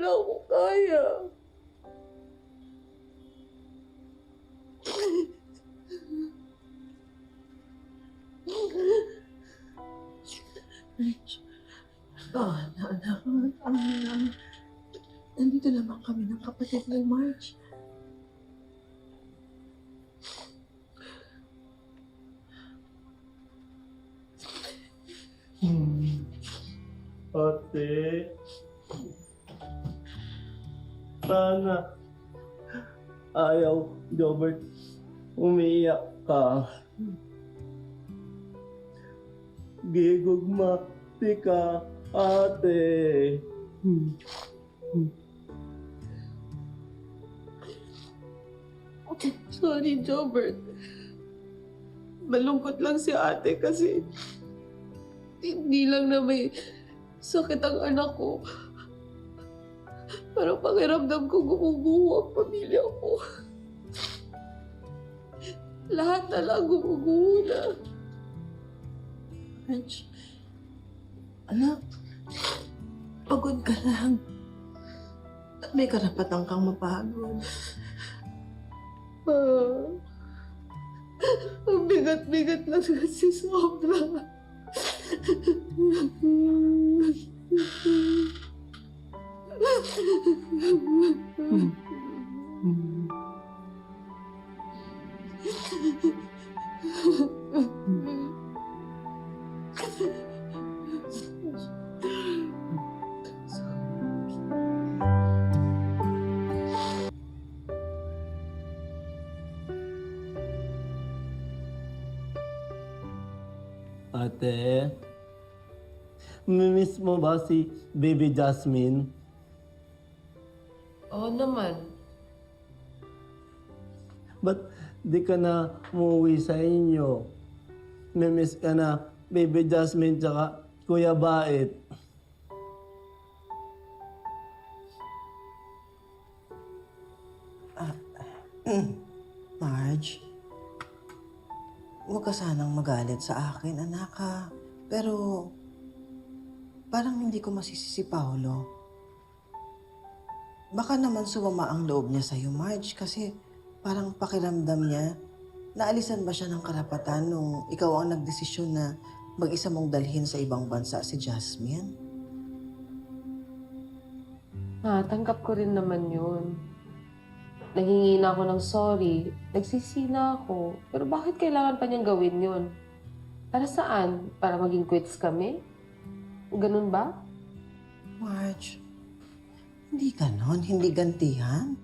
na ako kaya. Anak. Nandito naman kami ng kapatid mo, Marge. Ate, sana ayaw, Jobert, umiiyak ka. Gigugmati ka, ate. Sorry, Jobert. Malungkot lang si ate kasi hindi lang na may sakit ang anak ko. Parang pakiramdam ko gumuguho ang pamilya ko. Lahat na lang gumuguho na. Marge, anak, pagod ka lang. At may karapatan kang mapagod. Ang bigat-bigat lang kasi sobra. Ate, miss mo ba si Baby Jasmine? Oo naman. Ba't di ka na umuwi sa inyo? Mimiss ka na Baby Jasmine tsaka Kuya Bait. Marge, huwag ka sanang magalit sa akin, anak ha. Pero, parang hindi ko masisisi si Paolo. Baka naman sumama ang loob niya sa'yo, Marge, kasi parang pakiramdam niya, naalisan ba siya ng karapatan nung ikaw ang nagdesisyon na mag-isa mong dalhin sa ibang bansa si Jasmine? Tanggap ko rin naman yun. Nanghingi na ako ng sorry, nagsisi na ako. Pero bakit kailangan pa niyang gawin yun? Para saan? Para maging quits kami? Ganun ba? Marge, hindi ganon, hindi gantihan.